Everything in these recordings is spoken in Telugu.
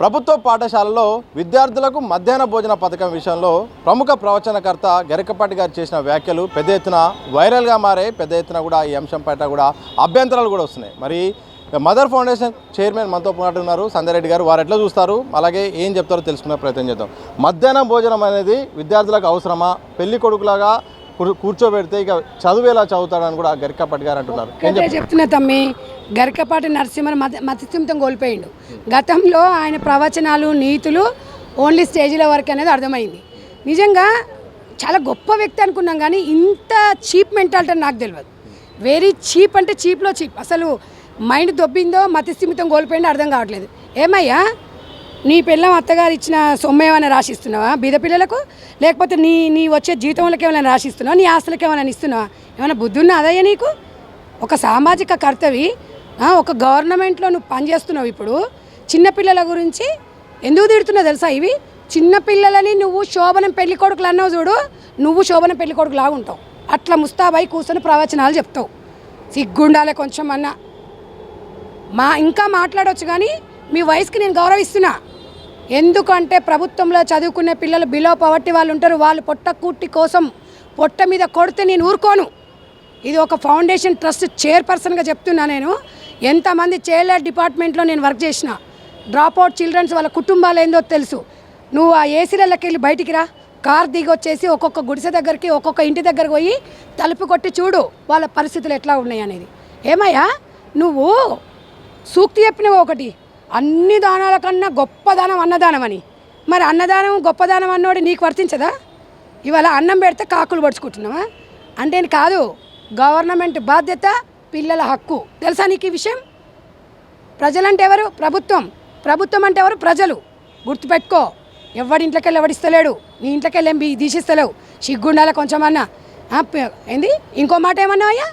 ప్రభుత్వ పాఠశాలలో విద్యార్థులకు మధ్యాహ్న భోజన పథకం విషయంలో ప్రముఖ ప్రవచనకర్త గరికపాటి గారు చేసిన వ్యాఖ్యలు పెద్ద ఎత్తున వైరల్గా మారే, పెద్ద ఎత్తున కూడా ఈ అంశం పైన కూడా అభ్యంతరాలు కూడా వస్తున్నాయి. మరి మదర్ ఫౌండేషన్ చైర్మన్ మనతో పాటు ఉన్నారు సంజయ్ రెడ్డి గారు. వారు ఎట్లా చూస్తారు, అలాగే ఏం చెప్తారో తెలుసుకునే ప్రయత్నం చేద్దాం. మధ్యాహ్న భోజనం అనేది విద్యార్థులకు అవసరమా? పెళ్లి కొడుకులాగా కూర్చోబెడితే ఇక చదువు ఎలా చదువుతాడని కూడా గరికపాటి గారు అంటున్నారు. చెప్తున్నా తమ్మి, గరికపాటి నరసింహన్ మతిస్థిమితం కోల్పోయిండు. గతంలో ఆయన ప్రవచనాలు నీతులు ఓన్లీ స్టేజీల వరకు అనేది అర్థమైంది. నిజంగా చాలా గొప్ప వ్యక్తి అనుకున్నాం, కానీ ఇంత చీప్ మెంటాలిటీ నాకు తెలియదు. వెరీ చీప్ అంటే చీప్లో చీప్. అసలు మైండ్ దొబ్బిందో మతిస్థిమితం కోల్పోయిందో అర్థం కావట్లేదు. ఏమయ్యా, నీ పిల్లం అత్తగారు ఇచ్చిన సొమ్ము ఏమైనా రాసిస్తున్నావా బీద పిల్లలకు? లేకపోతే నీ వచ్చే జీతంలోకి ఏమైనా రాసిస్తున్నావా? నీ ఆస్తులకి ఏమైనా ఇస్తున్నావా? ఏమైనా బుద్ధి ఉన్నా అదయ్యా నీకు? ఒక సామాజిక కర్తవి, ఒక గవర్నమెంట్లో నువ్వు పనిచేస్తున్నావు. ఇప్పుడు చిన్నపిల్లల గురించి ఎందుకు తిడుతున్నావు తెలుసా? ఇవి చిన్నపిల్లలని నువ్వు శోభనం పెళ్లి కొడుకులు అన్నావు చూడు, నువ్వు శోభనం పెళ్లి కొడుకు లాగా ఉంటావు. అట్లా ముస్తాబాయి కూర్చొని ప్రవచనాలు చెప్తావు. సిగ్గుండాలే కొంచెం అన్నా. ఇంకా మాట్లాడవచ్చు, కానీ మీ వయసుకి నేను గౌరవిస్తున్నా. ఎందుకంటే ప్రభుత్వంలో చదువుకునే పిల్లలు బిలో పవర్టీ వాళ్ళు ఉంటారు. వాళ్ళు పొట్ట కూటి కోసం పొట్ట మీద కొడితే నేను ఊరుకోను. ఇది ఒక ఫౌండేషన్ ట్రస్ట్ చైర్పర్సన్గా చెప్తున్నా. నేను ఎంతమంది చైల్డ్ లైన్ డిపార్ట్మెంట్లో నేను వర్క్ చేసిన. డ్రాప్ అవుట్ చిల్డ్రన్స్ వాళ్ళ కుటుంబాలు ఏందో తెలుసు. నువ్వు ఆ ఏసీలకి వెళ్ళి బయటికి రా, కార్ దిగి వచ్చేసి ఒక్కొక్క గుడిసె దగ్గరికి, ఒక్కొక్క ఇంటి దగ్గరకు పోయి తలుపు కొట్టి చూడు వాళ్ళ పరిస్థితులు ఎట్లా ఉన్నాయి అనేది. ఏమయ్యా, నువ్వు సూక్తి చెప్పినవి ఒకటి, అన్ని దానాల కన్నా గొప్ప దానం అన్నదానం అని. మరి అన్నదానం గొప్పదానం అన్నోడు నీకు వర్తించదా? ఇవాళ అన్నం పెడితే కాకులు పడుచుకుంటున్నావా అంటే కాదు. గవర్నమెంట్ బాధ్యత, పిల్లల హక్కు. తెలుసా నీకు ఈ విషయం? ప్రజలంటే ఎవరు? ప్రభుత్వం. ప్రభుత్వం అంటే ఎవరు? ప్రజలు. గుర్తుపెట్టుకో. ఎవడింట్లోకి వెళ్ళి ఎవడిస్తలేడు, నీ ఇంట్లోకి వెళ్ళి ఏం తీసిస్తలేవు. సిగ్గుండాల కొంచెం అన్నా. ఏంది ఇంకో మాట ఏమన్నావు అయ్యా?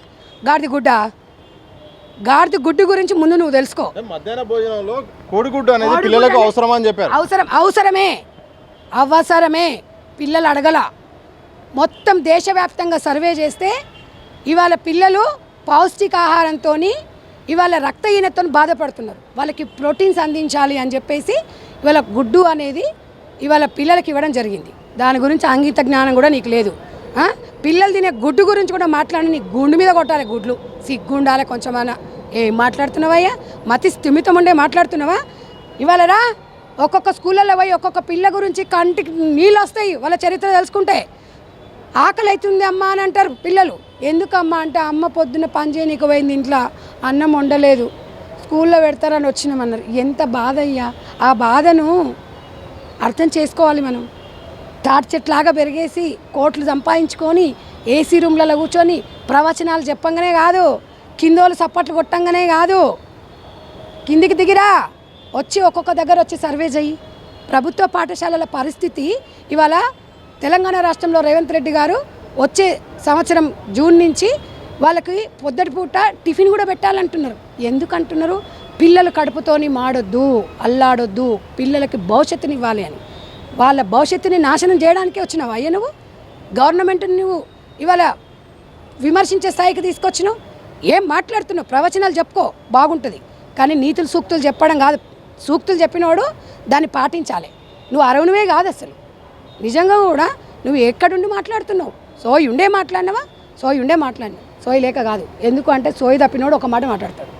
గాడిద గుడ్డు గురించి ముందు నువ్వు తెలుసుకో. మధ్యాహ్న భోజనంలో కోడిగుడ్డు అనేది పిల్లలకు అవసరమా అని చెప్పారు. అవసరమే. పిల్లలు అడగల. మొత్తం దేశవ్యాప్తంగా సర్వే చేస్తే ఇవాళ పిల్లలు పౌష్టికాహారంతో ఇవాళ రక్తహీనతతో బాధపడుతున్నారు. వాళ్ళకి ప్రోటీన్స్ అందించాలి అని చెప్పేసి ఇవాళ గుడ్డు అనేది ఇవాళ పిల్లలకి ఇవ్వడం జరిగింది. దాని గురించి అంగీత జ్ఞానం కూడా నీకు లేదు. పిల్లలు తినే గుడ్డు గురించి కూడా మాట్లాడి నీ గుండు మీద కొట్టాలి గుడ్లు. సిగ్గుండాలి కొంచెమన్నా. ఏం మాట్లాడుతున్నావయ్యా? మతి స్థిమితం ఉండే మాట్లాడుతున్నావా? ఇవాళ రా, ఒక్కొక్క స్కూళ్ళల్లో పోయి ఒక్కొక్క పిల్ల గురించి కంటికి నీళ్ళు వస్తాయి వాళ్ళ చరిత్ర తెలుసుకుంటే. ఆకలి అవుతుంది అమ్మ అని అంటారు పిల్లలు. ఎందుకమ్మా అంటే, అమ్మ పొద్దున్న పని చేయనీకి పోయింది, ఇంట్లో అన్నం వండలేదు, స్కూల్లో పెడతారని వచ్చినామన్నారు. ఎంత బాధ అయ్యా! ఆ బాధను అర్థం చేసుకోవాలి మనం. తాటి చెట్లాగా పెరిగేసి కోట్లు సంపాదించుకొని ఏసీ రూమ్లలో కూర్చొని ప్రవచనాలు చెప్పంగానే కాదు, కిందోళ్ళు సప్పట్లు కొట్టంగానే కాదు, కిందికి దిగిరా, వచ్చి ఒక్కొక్క దగ్గర వచ్చి సర్వే చెయ్యి. ప్రభుత్వ పాఠశాలల పరిస్థితి ఇవాళ తెలంగాణ రాష్ట్రంలో రేవంత్ రెడ్డి గారు వచ్చే సంవత్సరం జూన్ నుంచి వాళ్ళకి పొద్దుటి పూట టిఫిన్ కూడా పెట్టాలంటున్నారు. ఎందుకు అంటున్నారు? పిల్లలు కడుపుతోని మాడొద్దు, అల్లాడొద్దు, పిల్లలకి భవిష్యత్తుని ఇవ్వాలి అని. వాళ్ళ భవిష్యత్తుని నాశనం చేయడానికే వచ్చినావు అయ్యా నువ్వు. గవర్నమెంట్ని నువ్వు ఇవాళ విమర్శించే స్థాయికి తీసుకొచ్చినావు. ఏం మాట్లాడుతున్నావు? ప్రవచనాలు చెప్పుకో, బాగుంటుంది, కానీ నీతులు సూక్తులు చెప్పడం కాదు. సూక్తులు చెప్పినవాడు దాన్ని పాటించాలి. నువ్వు అరవనువే కాదు అసలు. నిజంగా కూడా నువ్వు ఎక్కడుండి మాట్లాడుతున్నావు? సోయి ఉండే మాట్లాడినావా? సోయి ఉండే మాట్లాడినావు. సోయి లేక కాదు. ఎందుకు అంటే సోయి తప్పినోడు ఒక మాట మాట్లాడతాడు,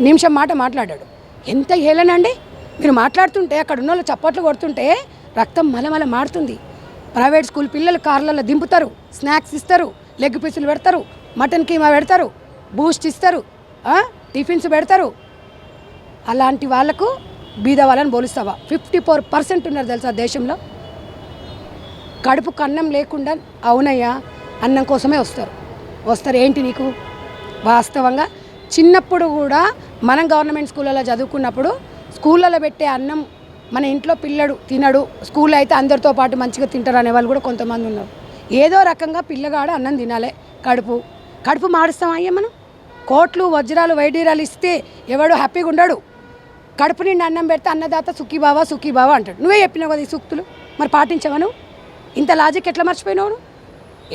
నిమిషం మాట మాట్లాడాడు. ఎంత హేళనండి మీరు మాట్లాడుతుంటే. అక్కడ ఉన్న వాళ్ళు చప్పట్లు కొడుతుంటే రక్తం మలమల మారుతుంది. ప్రైవేట్ స్కూల్ పిల్లలు కార్లలో దింపుతారు, స్నాక్స్ ఇస్తారు, లెగ్ పీసులు పెడతారు, మటన్ కీమా పెడతారు, బూస్ట్ ఇస్తారు, టిఫిన్స్ పెడతారు. అలాంటి వాళ్ళకు బీద వాళ్ళని పోలిస్తావా? 54% ఉన్నారు తెలుసా దేశంలో. కడుపుకు అన్నం లేకుండా. అవునయ్యా, అన్నం కోసమే వస్తారు. ఏంటి నీకు? వాస్తవంగా చిన్నప్పుడు కూడా మనం గవర్నమెంట్ స్కూళ్ళలో చదువుకున్నప్పుడు స్కూళ్ళలో పెట్టే అన్నం మన ఇంట్లో పిల్లడు తినడు, స్కూల్లో అయితే అందరితో పాటు మంచిగా తింటారు అనే వాళ్ళు కూడా కొంతమంది ఉన్నారు. ఏదో రకంగా పిల్లగాడు అన్నం తినాలి. కడుపు మాడుస్తాం అయ్యా మనం. కోట్లు వజ్రాలు వైడీరాలు ఇస్తే ఎవడు హ్యాపీగా ఉండడు. కడుపు నిండి అన్నం పెడితే అన్నదాత సుఖీబావా అంటాడు. నువ్వే చెప్పినావు కదా ఈ సూక్తులు, మరి పాటించవా నువ్వు? ఇంత లాజిక్ ఎట్లా మర్చిపోయినావు నువ్వు?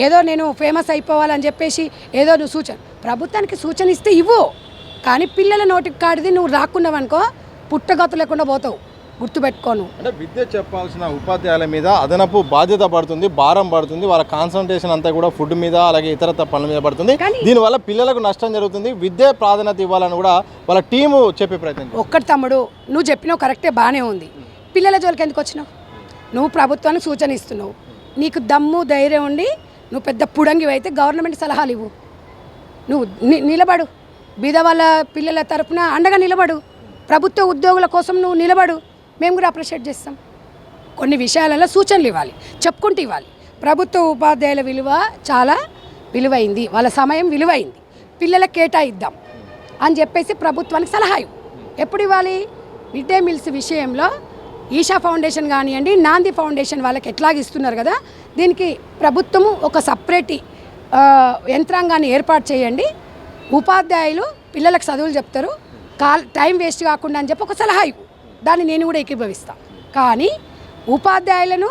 ఏదో నేను ఫేమస్ అయిపోవాలని చెప్పేసి ఏదో నువ్వు ప్రభుత్వానికి సూచన ఇస్తే ఇవ్వు, కానీ పిల్లల నోటికి కాడిది నువ్వు రాకున్నావనుకో పుట్టగత్తు లేకుండా పోతావు, గుర్తుపెట్టుకోను. అంటే విద్య చెప్పాల్సిన ఉపాధ్యాయుల మీద అదనపు బాధ్యత పడుతుంది, భారం పడుతుంది, వాళ్ళ కాన్సన్ట్రేషన్ అంతా కూడా ఫుడ్ మీద అలాగే ఇతరత్ర పనుల మీద పడుతుంది. దీనివల్ల పిల్లలకు నష్టం జరుగుతుంది. విద్య ప్రాధాన్యత ఇవ్వాలని కూడా వాళ్ళ టీము చెప్పే ప్రయత్నం. ఒక్కటి తమ్ముడు, నువ్వు చెప్పినావు కరెక్టే, బాగానే ఉంది. పిల్లల జోలికి ఎందుకు వచ్చినావు? నువ్వు ప్రభుత్వానికి సూచన ఇస్తున్నావు. నీకు దమ్ము ధైర్యం ఉండి నువ్వు పెద్ద పుడంగి అయితే గవర్నమెంట్ సలహాలు ఇవ్వు. నువ్వు నిలబడు, బీద వాళ్ళ పిల్లల తరపున అండగా నిలబడు, ప్రభుత్వ ఉద్యోగుల కోసం నువ్వు నిలబడు. మేము కూడా అప్రిషియేట్ చేస్తాం. కొన్ని విషయాలలో సూచనలు ఇవ్వాలి, చెప్పుకుంటూ ఇవ్వాలి. ప్రభుత్వ ఉపాధ్యాయుల విలువ చాలా విలువైంది, వాళ్ళ సమయం విలువైంది, పిల్లలకు కేటాయిద్దాం అని చెప్పేసి ప్రభుత్వానికి సలహా ఇవ్వు. ఎప్పుడు ఇవ్వాలి? మిడ్ డే మీల్స్ విషయంలో ఈషా ఫౌండేషన్ కానివ్వండి, నాంది ఫౌండేషన్ వాళ్ళకి ఎట్లాగ ఇస్తున్నారు కదా, దీనికి ప్రభుత్వము ఒక సపరేట్ యంత్రాంగాన్ని ఏర్పాటు చేయండి. ఉపాధ్యాయులు పిల్లలకు చదువులు చెప్తారు, టైం వేస్ట్ కాకుండా అని చెప్పి ఒక సలహా ఇవ్వు. దాన్ని నేను కూడా ఏకీభవిస్తాను. కానీ ఉపాధ్యాయులను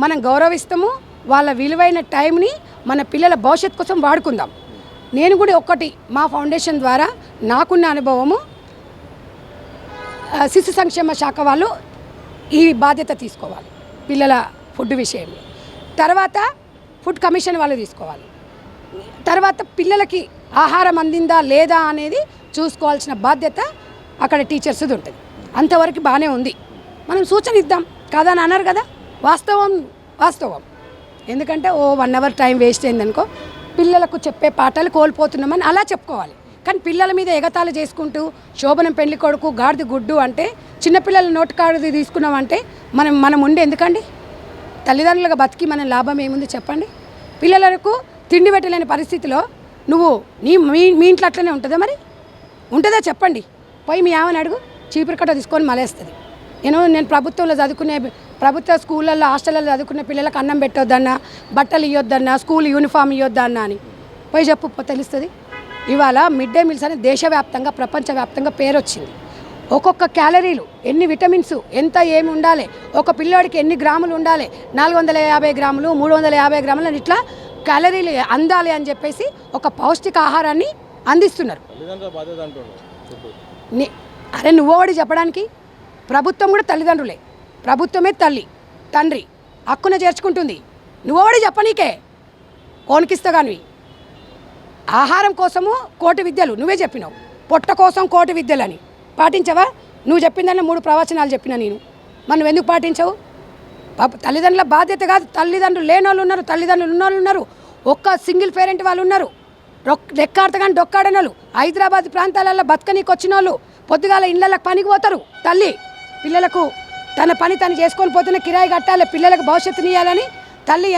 మనం గౌరవిస్తాము, వాళ్ళ విలువైన టైంని మన పిల్లల భవిష్యత్తు కోసం వాడుకుందాం. నేను కూడా ఒకటి మా ఫౌండేషన్ ద్వారా నాకున్న అనుభవము, శిశు సంక్షేమ శాఖ వాళ్ళు ఈ బాధ్యత తీసుకోవాలి పిల్లల ఫుడ్ విషయంలో. తర్వాత ఫుడ్ కమిషన్ వాళ్ళు తీసుకోవాలి. తర్వాత పిల్లలకి ఆహారం అందిందా లేదా అనేది చూసుకోవాల్సిన బాధ్యత అక్కడ టీచర్స్ది ఉంటుంది. అంతవరకు బాగానే ఉంది, మనం సూచన ఇద్దాం కదా అని అన్నారు కదా. వాస్తవం. ఎందుకంటే 1 అవర్ టైం వేస్ట్ అయిందనుకో, పిల్లలకు చెప్పే పాఠాలు కోల్పోతున్నామని అలా చెప్పుకోవాలి. కానీ పిల్లల మీద ఎగతాళి చేసుకుంటూ శోభనం పెళ్లి కొడుకు గాడిది గుడ్డు అంటే, చిన్నపిల్లల నోటి కాడిది తీసుకున్నామంటే మనం ఉండే ఎందుకండి? తల్లిదండ్రులుగా బతికి మన లాభం ఏముంది చెప్పండి? పిల్లలకు తిండి పెట్టలేని పరిస్థితిలో నువ్వు మీ ఇంట్లో అట్లనే ఉంటుందా? మరి ఉంటుందా చెప్పండి? పోయి మీ ఆమెను అడుగు, చీపురు కట్ట తీసుకొని మలేస్తుంది. నేను ప్రభుత్వంలో చదువుకునే, ప్రభుత్వ స్కూళ్ళల్లో హాస్టల్లో చదువుకునే పిల్లలకు అన్నం పెట్టొద్దన్నా, బట్టలు ఇవ్వద్దన్నా, స్కూల్ యూనిఫామ్ ఇవ్వద్దన్నా అని పోయి చెప్పు, తెలుస్తుంది. ఇవాళ మిడ్ డే మీల్స్ అనేది దేశవ్యాప్తంగా ప్రపంచవ్యాప్తంగా పేరు వచ్చింది. ఒక్కొక్క క్యాలరీలు, ఎన్ని విటమిన్స్, ఎంత ఏమి ఉండాలి, ఒక పిల్లోడికి ఎన్ని గ్రాములు ఉండాలి, 450 గ్రాములు 350 గ్రాములు అని ఇట్లా క్యాలరీలు అందాలి అని చెప్పేసి ఒక పౌష్టిక ఆహారాన్ని అందిస్తున్నారు. అరే నువ్వోడి చెప్పడానికి, ప్రభుత్వం కూడా తల్లిదండ్రులే, ప్రభుత్వమే తల్లి తండ్రి హక్కున చేర్చుకుంటుంది. నువ్వోడి చెప్పనీకే కోనికిస్తా కానీ ఆహారం కోసము కోటి విద్యలు నువ్వే చెప్పినావు, పొట్ట కోసం కోటి విద్యలు అని పాటించవా? నువ్వు చెప్పిందన్న 3 ప్రవచనాలు చెప్పినా నేను, మనం ఎందుకు పాటించవు? తల్లిదండ్రుల బాధ్యత కాదు. తల్లిదండ్రులు లేని వాళ్ళు ఉన్నారు, తల్లిదండ్రులు ఉన్న వాళ్ళు ఉన్నారు, ఒక్క సింగిల్ పేరెంట్ వాళ్ళు ఉన్నారు, రెక్కాడతగాని డొక్కాడని వాళ్ళు, హైదరాబాద్ ప్రాంతాలలో బతకనీకి వచ్చిన వాళ్ళు పొద్దుగాల ఇళ్ళకి పనికి పోతారు. తల్లి పిల్లలకు తన పని తను చేసుకొని పోతున్న కిరాయి కట్టాలి, పిల్లలకు భవిష్యత్తునియాలని తల్లి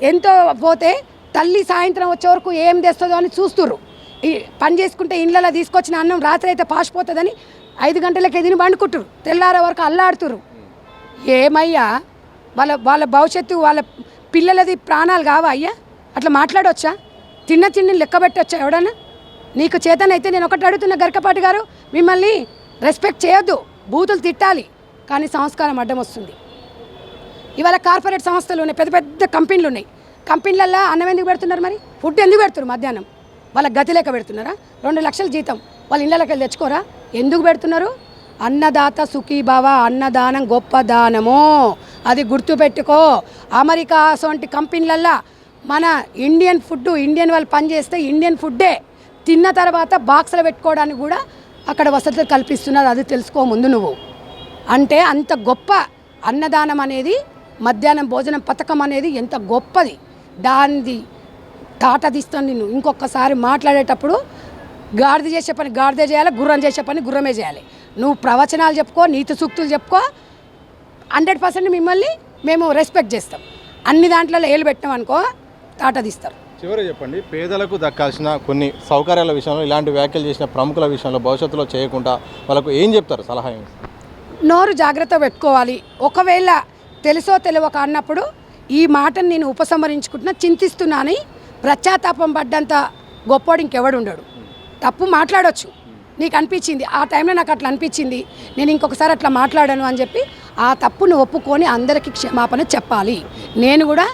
ఎంతో పోతే తల్లి సాయంత్రం వచ్చే వరకు ఏం తెస్తుందో అని చూస్తుర్రు. ఈ పని చేసుకుంటే ఇళ్ళలో తీసుకొచ్చిన అన్నం రాత్రి అయితే పాసిపోతుందని 5 గంటలకి ఎదిని పండుకుంటారు, తెల్లారే వరకు అల్లాడుతురు. ఏమయ్యా వాళ్ళ భవిష్యత్తు, వాళ్ళ పిల్లలది ప్రాణాలు కావా అయ్యా? అట్లా మాట్లాడవచ్చా? తిండిని లెక్క పెట్టవచ్చా ఎవడన్నా? నీకు చేతనైతే నేను ఒకటి అడుగుతున్న గరికపాటి గారు, మిమ్మల్ని రెస్పెక్ట్ చేయొద్దు, బూతులు తిట్టాలి, కానీ సంస్కారం అడ్డం వస్తుంది. ఇవాళ కార్పొరేట్ సంస్థలు ఉన్నాయి, పెద్ద పెద్ద కంపెనీలు ఉన్నాయి. కంపెనీలలో అన్నం ఎందుకు పెడుతున్నారు? మరి ఫుడ్ ఎందుకు పెడుతున్నారు? మధ్యాహ్నం వాళ్ళకి గతి లేక పెడుతున్నారా? 2 లక్షల జీతం వాళ్ళ ఇళ్ళకి వెళ్ళి తెచ్చుకోరా? ఎందుకు పెడుతున్నారు? అన్నదాత సుఖీభావ, అన్నదానం గొప్ప దానము, అది గుర్తుపెట్టుకో. అమెరికా అసొంటి కంపెనీలల్లో మన ఇండియన్ ఫుడ్, ఇండియన్ వాళ్ళు పనిచేస్తే ఇండియన్ ఫుడ్డే తిన్న తర్వాత బాక్సులు పెట్టుకోవడానికి కూడా అక్కడ వసతులు కల్పిస్తున్నారు. అది తెలుసుకో ముందు నువ్వు. అంటే అంత గొప్ప అన్నదానం అనేది, మధ్యాహ్నం భోజనం పథకం అనేది ఎంత గొప్పది. దాన్ని తాట తీస్తాను నిన్ను. ఇంకొకసారి మాట్లాడేటప్పుడు గాడిద చేసే పని గాడిదే చేయాలి, గుర్రం చేసే పని గుర్రమే చేయాలి. నువ్వు ప్రవచనాలు చెప్పుకో, నీతి సూక్తులు చెప్పుకో, 100% మిమ్మల్ని మేము రెస్పెక్ట్ చేస్తాం. అన్ని దాంట్లో ఏలు పెట్టినాం అనుకో తాట తీస్తారు. చివరి చెప్పండి, పేదలకు దక్కాల్సిన కొన్ని సౌకర్యాల విషయంలో ఇలాంటి వ్యాఖ్యలు చేసిన ప్రముఖుల విషయంలో భవిష్యత్తులో చేయకుండా వాళ్ళకు ఏం చెప్తారు? సలహా ఏమి? నోరు జాగ్రత్త పెట్టుకోవాలి. ఒకవేళ తెలుసో తెలియక అన్నప్పుడు ఈ మాటను నేను ఉపసంహరించుకుంటున్నా, చింతిస్తున్నా అని పశ్చాత్తాపం పడ్డంత గొప్పోడు ఇంకెవడు ఉండడు. తప్పు మాట్లాడవచ్చు, నీకు అనిపించింది ఆ టైంలో, నాకు అట్లా అనిపించింది, నేను ఇంకొకసారి అట్లా మాట్లాడాను అని చెప్పి ఆ తప్పును ఒప్పుకొని అందరికీ క్షమాపణ చెప్పాలి. నేను కూడా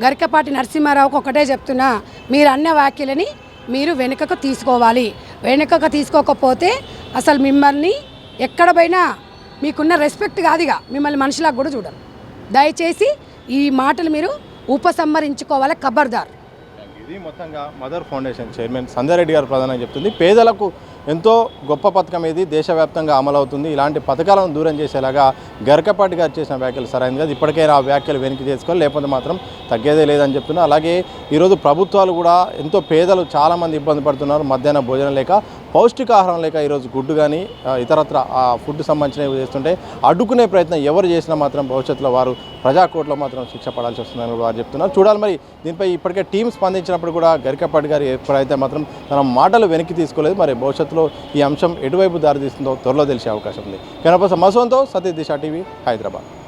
గరికపాటి నరసింహారావుకి ఒకటే చెప్తున్నా, మీరు అన్న వ్యాఖ్యలని మీరు వెనుకకు తీసుకోవాలి. వెనుకకు తీసుకోకపోతే అసలు మిమ్మల్ని ఎక్కడ పోయినా మీకున్న రెస్పెక్ట్ కాదుగా మిమ్మల్ని మనిషిలాగా కూడా చూడరు. దయచేసి ఈ మాటలు మీరు ఉపసంహరించుకోవాలి, ఖబర్దార్. ఇది మొత్తంగా మదర్ ఫౌండేషన్ చైర్మన్ సంధ్యారెడ్డి గారు ప్రధానంగా చెప్తుంది. పేదలకు ఎంతో గొప్ప పథకం ఇది దేశవ్యాప్తంగా అమలవుతుంది. ఇలాంటి పథకాలను దూరం చేసేలాగా గరికపాటి గారు చేసిన వ్యాఖ్యలు సరైనది కాదు. ఇప్పటికైనా ఆ వ్యాఖ్యలు వెనక్కి చేసుకోవాలి, లేకపోతే మాత్రం తగ్గేదే లేదని చెప్తున్నారు. అలాగే ఈరోజు ప్రభుత్వాలు కూడా ఎంతో పేదలు చాలామంది ఇబ్బంది పడుతున్నారు. మధ్యాహ్న భోజనం లేక, పౌష్టికాహారం లేక ఈరోజు గుడ్డు కానీ ఇతరత్ర ఆ ఫుడ్ సంబంధించినవి చేస్తుంటే అడ్డుకునే ప్రయత్నం ఎవరు చేసినా మాత్రం భవిష్యత్తులో వారు ప్రజాకోర్టులో మాత్రం శిక్ష పడాల్సి వస్తుందని వారు చెప్తున్నారు. చూడాలి మరి దీనిపై ఇప్పటికే టీం స్పందించినప్పుడు కూడా గరికపాటి గారు ఎప్పుడైతే మాత్రం తన మాటలు వెనక్కి తీసుకోలేదు. మరి భవిష్యత్తులో ఈ అంశం ఎటువైపు దారితీస్తుందో త్వరలో తెలిసే అవకాశం ఉంది. కెమెరా పర్సన్ మసూన్తో సతీష్ దిశ టీవీ, హైదరాబాద్.